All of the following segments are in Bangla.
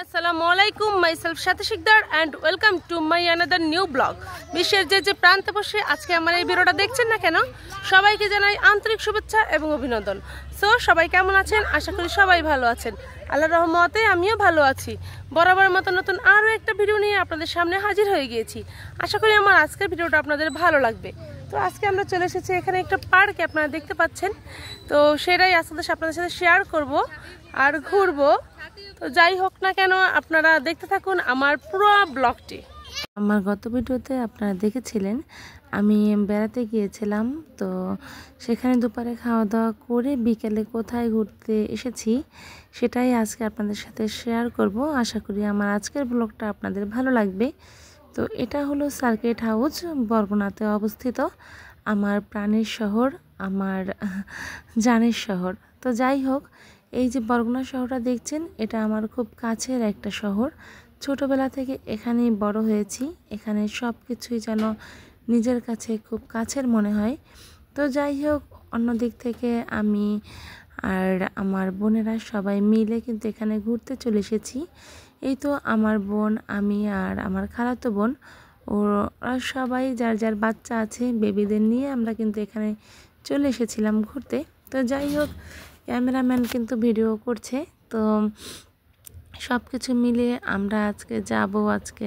আসসালামু আলাইকুম myself Sathi Sikdar and welcome to my another new blog. বিশ্বের যে প্রান্তে বসে আজকে আমার এই ভিডিওটা দেখছেন না কেন, সবাইকে জানাই আন্তরিক শুভেচ্ছা এবং অভিনন্দন। সো সবাই কেমন আছেন? আশা করি সবাই ভালো আছেন। আল্লাহর রহমতে আমিও ভালো আছি। বরাবর মতো নতুন আরও একটা ভিডিও নিয়ে আপনাদের সামনে হাজির হয়ে গিয়েছি। আশা করি আমার আজকের ভিডিওটা আপনাদের ভালো লাগবে। তো আজকে আমরা চলে এসেছি এখানে একটা পার্কে, আপনারা দেখতে পাচ্ছেন। তো সেটাই আজকে আপনাদের সাথে শেয়ার করব আর ঘুরবো। তো যাই হোক না কেন, আপনারা দেখতে থাকুন আমার পুরো ব্লগটি। আমার গত ভিডিওতে আপনারা দেখেছিলেন আমি বেড়াতে গিয়েছিলাম। তো সেখানে দুপুরে খাওয়া দাওয়া করে বিকেলে কোথায় ঘুরতে এসেছি সেটাই আজকে আপনাদের সাথে শেয়ার করব। আশা করি আমার আজকের ব্লগটা আপনাদের ভালো লাগবে। তো এটা হলো সার্কিট হাউস, বরগুনাতে অবস্থিত, আমার প্রাণের শহর, আমার জানের শহর। তো যাই হোক, এই যে বরগুনা শহরটা দেখছেন, এটা আমার খুব কাছের একটা শহর। ছোটবেলা থেকে এখানেই বড় হয়েছি। এখানে সব কিছুই যেন নিজের কাছে খুব কাছের মনে হয়। তো যাই হোক, অন্য দিক থেকে আমি আর আমার বোনেরা সবাই মিলে কিন্তু এখানে ঘুরতে চলে এসেছি। এই তো আমার বোন, আমি আর আমার খালাতো বোন, ওরা সবাই যার যার বাচ্চা আছে, বেবিদের নিয়ে আমরা কিন্তু এখানে চলে এসেছিলাম ঘুরতে। তো যাই হোক, ক্যামেরাম্যান কিন্তু ভিডিও করছে। তো সব কিছু মিলিয়ে আমরা আজকে যাব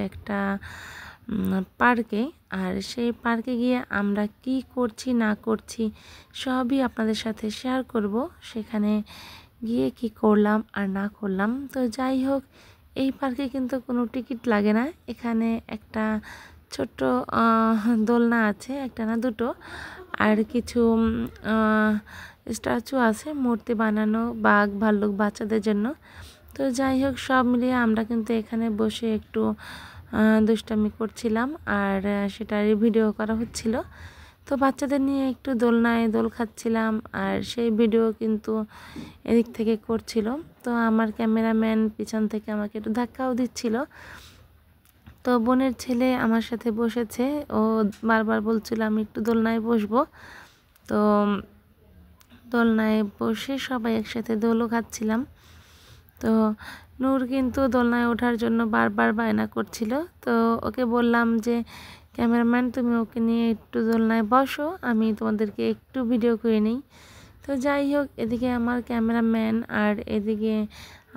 একটা পার্কে। আর সেই পার্কে গিয়ে আমরা কি করছি না করছি সবই আপনাদের সাথে শেয়ার করব। সেখানে গিয়ে কি করলাম আর না করলাম। তো যাই হোক, এই পার্কে কিন্তু কোনো টিকিট লাগে না। এখানে একটা ছোট্ট দোলনা আছে, একটা না দুটো, আর কিছু স্ট্যাচু আছে, মূর্তি বানানো, বাঘ ভাল্লুক বাচ্চাদের জন্য। তো যাই হোক, সব মিলিয়ে আমরা কিন্তু এখানে বসে একটু দুষ্টামি করছিলাম আর সেটার ভিডিও করা হচ্ছিল। তো বাচ্চাদের নিয়ে একটু দোলনায় দোল খাচ্ছিলাম আর সেই ভিডিও কিন্তু এদিক থেকে করছিল। তো আমার ক্যামেরাম্যান পিছন থেকে আমাকে একটু ধাক্কাও দিচ্ছিল। তো বোনের ছেলে আমার সাথে বসেছে, ও বারবার বলছিল আমি একটু দোলনায় বসবো। তো দোলনায় বসে সবাই একসাথে দোলও খাচ্ছিলাম। তো নূর কিন্তু দোলনায় ওঠার জন্য বারবার বায়না করছিল। তো ওকে বললাম যে ক্যামেরাম্যান, তুমি ওকে নিয়ে একটু দোলনায় বসো, আমি তোমাদেরকে একটু ভিডিও করে নিই। তো যাই হোক, এদিকে আমার ক্যামেরাম্যান আর এদিকে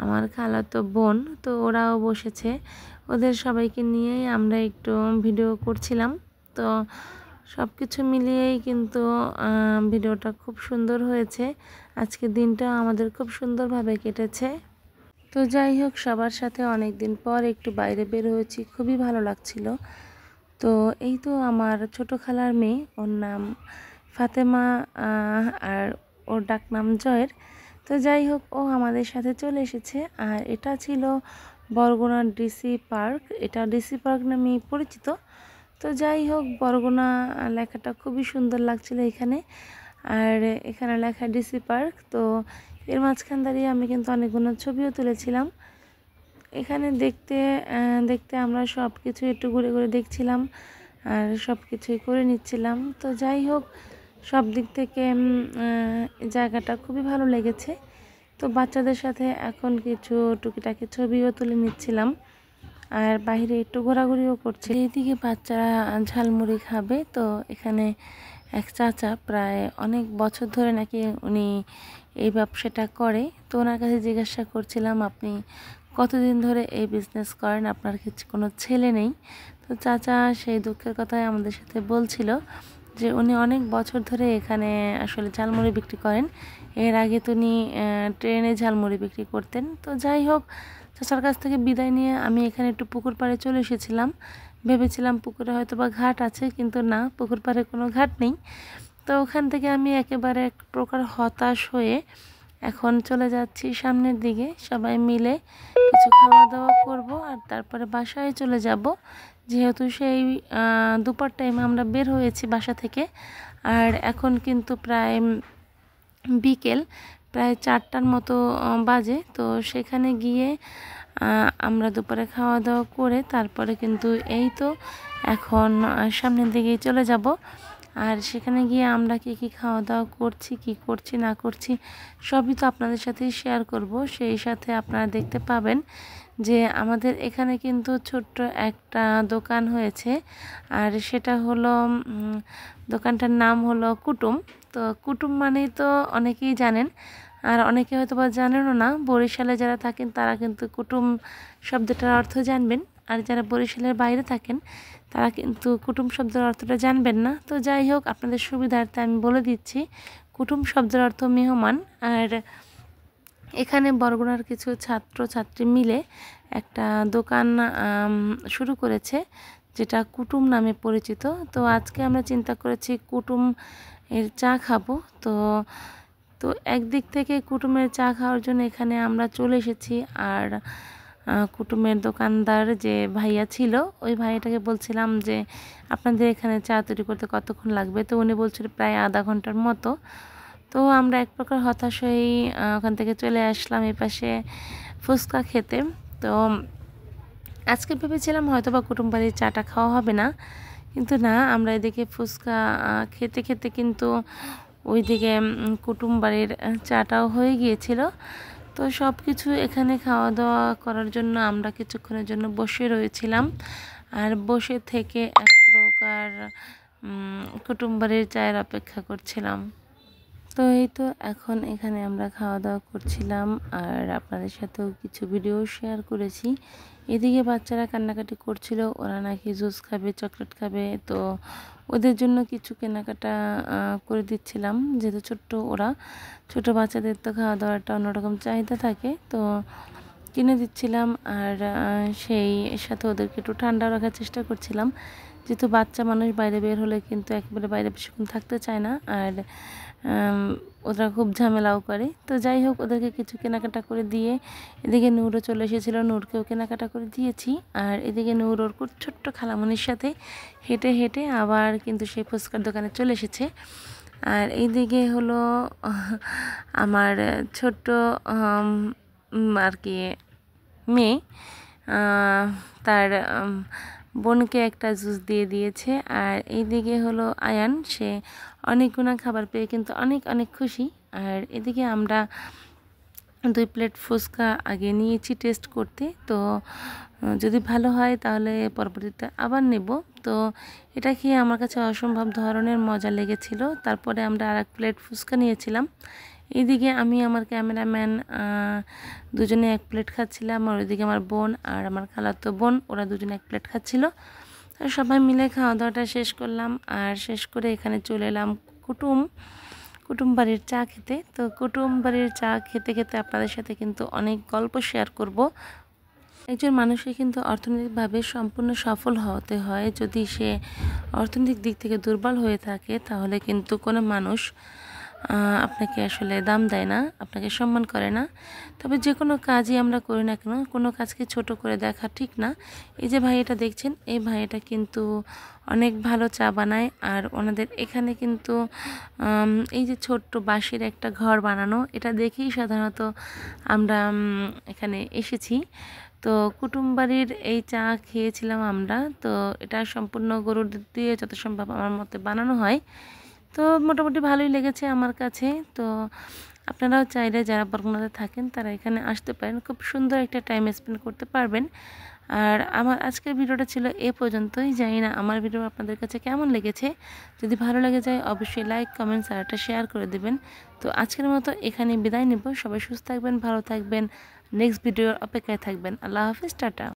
আমার খালাতো বোন, তো ওরাও বসেছে। ওদের সবাইকে নিয়েই আমরা একটু ভিডিও করছিলাম। তো সব কিছু মিলিয়েই কিন্তু ভিডিওটা খুব সুন্দর হয়েছে। আজকে দিনটা আমাদের খুব সুন্দরভাবে কেটেছে। তো যাই হোক, সবার সাথে অনেক দিন পর একটু বাইরে বের হয়েছি, খুবই ভালো লাগছিল। তো এই তো আমার ছোট খালার মেয়ে, ওর নাম ফাতেমা আর ওর ডাক নাম জয়ের। তো যাই হোক, ও আমাদের সাথে চলে এসেছে। আর এটা ছিল বরগুনা ডিসি পার্ক, এটা ডিসি পার্ক নামে পরিচিত। তো যাই হোক, বরগুনা লেখাটা খুবই সুন্দর লাগছিল এখানে। আর এখানে লেখা ডিসি পার্ক। তো এর মাঝখান দাঁড়িয়ে আমি কিন্তু অনেকগুলো ছবিও তুলেছিলাম। এখানে দেখতে দেখতে আমরা সব কিছু একটু ঘুরে ঘুরে দেখছিলাম আর সব কিছুই করে নিচ্ছিলাম। তো যাই হোক, সব দিক থেকে জায়গাটা খুবই ভালো লেগেছে। তো বাচ্চাদের সাথে এখন কিছু টুকিটাকি ছবিও তুলে নিচ্ছিলাম আর বাইরে একটু ঘোরাঘুরিও করছে। এইদিকে বাচ্চারা ঝালমুড়ি খাবে। তো এখানে এক চাচা প্রায় অনেক বছর ধরে নাকি উনি এই ব্যবসাটা করে। তো ওনার কাছে জিজ্ঞাসা করছিলাম, আপনি কতদিন ধরে এই বিজনেস করেন, আপনার কিছু কোনো ছেলে নেই? তো চাচা সেই দুঃখের কথাই আমাদের সাথে বলছিল যে উনি অনেক বছর ধরে এখানে আসলে ঝালমুড়ি বিক্রি করেন। এর আগে তো উনি ট্রেনে ঝালমুড়ি বিক্রি করতেন। তো যাই হোক, চাচার কাছ থেকে বিদায় নিয়ে আমি এখানে একটু পুকুর পাড়ে চলে এসেছিলাম। ভেবেছিলাম পুকুরে হয়তো বা ঘাট আছে, কিন্তু না, পুকুর পাড়ে কোনো ঘাট নেই। তো ওখান থেকে আমি একেবারে এক প্রকার হতাশ হয়ে এখন চলে যাচ্ছি সামনের দিকে। সবাই মিলে কিছু খাওয়া দাওয়া করব আর তারপরে বাসায় চলে যাব, যেহেতু সেই দুপুর টাইমে আমরা বের হয়েছি বাসা থেকে। আর এখন কিন্তু প্রায় বিকেল, প্রায় 4টার মতো বাজে। তো সেখানে গিয়ে আমরা দুপুরে খাওয়া দাওয়া করে তারপরে কিন্তু এই তো এখন সামনের দিকেই চলে যাব। আর সেখানে গিয়ে আমরা কি খাওয়া দাওয়া করছি, কি করছি না করছি সবই তো আপনাদের সাথেই শেয়ার করব। সেই সাথে আপনারা দেখতে পাবেন যে আমাদের এখানে কিন্তু ছোট্ট একটা দোকান হয়েছে, আর সেটা হলো দোকানটার নাম হলো কুটুম। তো কুটুম মানেই তো অনেকেই জানেন, আর অনেকে হয়তো বা জানেনও না। বরিশালে যারা থাকেন তারা কিন্তু কুটুম শব্দটার অর্থ জানবেন, আর যারা বরিশালের বাইরে থাকেন তারা কিন্তু কুটুম শব্দের অর্থটা জানবেন না। তো যাই হোক, আপনাদের সুবিধার্থে আমি বলে দিচ্ছি, কুটুম শব্দের অর্থ মেহমান। আর এখানে বরগুনার কিছু ছাত্র ছাত্রী মিলে একটা দোকান শুরু করেছে, যেটা কুটুম নামে পরিচিত। তো আজকে আমরা চিন্তা করেছি কুটুম এর চা খাবো। তো তো একদিক থেকে কুটুমের চা খাওয়ার জন্য এখানে আমরা চলে এসেছি। আর কুটুমের দোকানদার যে ভাইয়া ছিল, ওই ভাইয়াটাকে বলছিলাম যে আপনাদের এখানে চা তৈরি করতে কতক্ষণ লাগবে। তো উনি বলছিল প্রায় আধা ঘন্টার মতো। তো আমরা এক প্রকার হতাশ হয়েই ওখান থেকে চলে আসলাম এই পাশে ফুচকা খেতে। তো আজকে ভেবেছিলাম হয়তো বা কুটুম বাড়ির চাটা খাওয়া হবে না, কিন্তু না, আমরা এদিকে ফুচকা খেতে খেতে কিন্তু ওইদিকে কুটুম বাড়ির চাটাও হয়ে গিয়েছিল। তো সব কিছু এখানে খাওয়া দাওয়া করার জন্য আমরা কিছুক্ষণের জন্য বসে রয়েছিলাম, আর বসে থেকে এক প্রকার কুটুম বাড়ির চায়ের অপেক্ষা করছিলাম। তো এই তো এখন এখানে আমরা খাওয়া দাওয়া করছিলাম, আর আপনাদের সাথেও কিছু ভিডিও শেয়ার করেছি। এদিকে বাচ্চারা কান্নাকাটি করছিল, ওরা নাকি জুস খাবে, চকলেট খাবে। তো ওদের জন্য কিছু কেনাকাটা করে দিচ্ছিলাম, যেহেতু ওরা ছোট বাচ্চাদের তো খাওয়া দাওয়াটা অন্যরকম চাহিদা থাকে। তো কিনে দিচ্ছিলাম, আর সেই সাথে ওদেরকে একটু ঠান্ডা রাখার চেষ্টা করছিলাম, যেহেতু বাচ্চা মানুষ বাইরে বের হলে কিন্তু একেবারে বাইরে বেশিক্ষণ থাকতে চায় না, আর ওরা খুব ঝামেলাও করে। তো যাই হোক, ওদেরকে কিছু কেনাকাটা করে দিয়ে এদিকে নূরও চলে এসেছিলো, নূরকেও কেনাকাটা করে দিয়েছি। আর এদিকে নূর ওর ছোট্ট খালামণির সাথে হেঁটে হেঁটে আবার কিন্তু সেই ফুচকার দোকানে চলে এসেছে। আর এইদিকে হলো আমার ছোট্ট আর কি মেয়ে, তার বোনকে একটা জুস দিয়ে দিয়েছে। আর এইদিকে হলো আয়ান, সে অনেকগুলো খাবার পেয়ে কিন্তু অনেক অনেক খুশি। আর এদিকে আমরা 2 প্লেট ফুচকা আগে নিয়েছি টেস্ট করতে। তো যদি ভালো হয় তাহলে পরবর্তীতে আবার নেব। তো এটা খেয়ে আমার কাছে অসম্ভব ধরনের মজা লেগেছিল। তারপরে আমরা আর 1 প্লেট ফুচকা নিয়েছিলাম। এইদিকে আমি আমার ক্যামেরাম্যান দুজনে 1 প্লেট খাচ্ছিলাম, আর ওইদিকে আমার বোন আর আমার খালাতো বোন, ওরা দুজনে 1 প্লেট খাচ্ছিল। আর সবাই মিলে খাওয়া দাওয়াটা শেষ করলাম, আর শেষ করে এখানে চলে এলাম কুটুম বাড়ির চা খেতে। তো কুটুম বাড়ির চা খেতে খেতে আপনাদের সাথে কিন্তু অনেক গল্প শেয়ার করব। একজন মানুষকে কিন্তু অর্থনৈতিকভাবে সম্পূর্ণ সফল হতে হয়। যদি সে অর্থনৈতিক দিক থেকে দুর্বল হয়ে থাকে, তাহলে কিন্তু কোনো মানুষ আপনাকে আসলে দাম দেয় না, আপনাকে সম্মান করে না। তবে যে কোনো কাজই আমরা করি না কেন, কোনো কাজকে ছোট করে দেখা ঠিক না। এই যে ভাইয়াটা দেখছেন, এই ভাইয়াটা কিন্তু অনেক ভালো চা বানায়। আর ওনাদের এখানে কিন্তু এই যে ছোট্ট বাঁশের একটা ঘর বানানো, এটা দেখেই সাধারণত আমরা এখানে এসেছি। তো কুটুম বাড়ির এই চা খেয়েছিলাম আমরা। তো এটা সম্পূর্ণ গরুর দুধ দিয়ে যত সম্ভব আমার মতে বানানো হয়। তো মোটামুটি ভালোই লেগেছে আমার কাছে। তো আপনারাও চাইলে যারা বরগুনাতে থাকেন তারা এখানে আসতে পারেন, খুব সুন্দর একটা টাইম স্পেন্ড করতে পারবেন। আর আমার আজকের ভিডিওটা ছিল এ পর্যন্তই। জানি না আমার ভিডিও আপনাদের কাছে কেমন লেগেছে। যদি ভালো লেগে যায় অবশ্যই লাইক, কমেন্টস আর একটা শেয়ার করে দেবেন। তো আজকের মতো এখানে বিদায় নেব। সবাই সুস্থ থাকবেন, ভালো থাকবেন, নেক্সট ভিডিওর অপেক্ষায় থাকবেন। আল্লাহ হাফিজ, টাটা।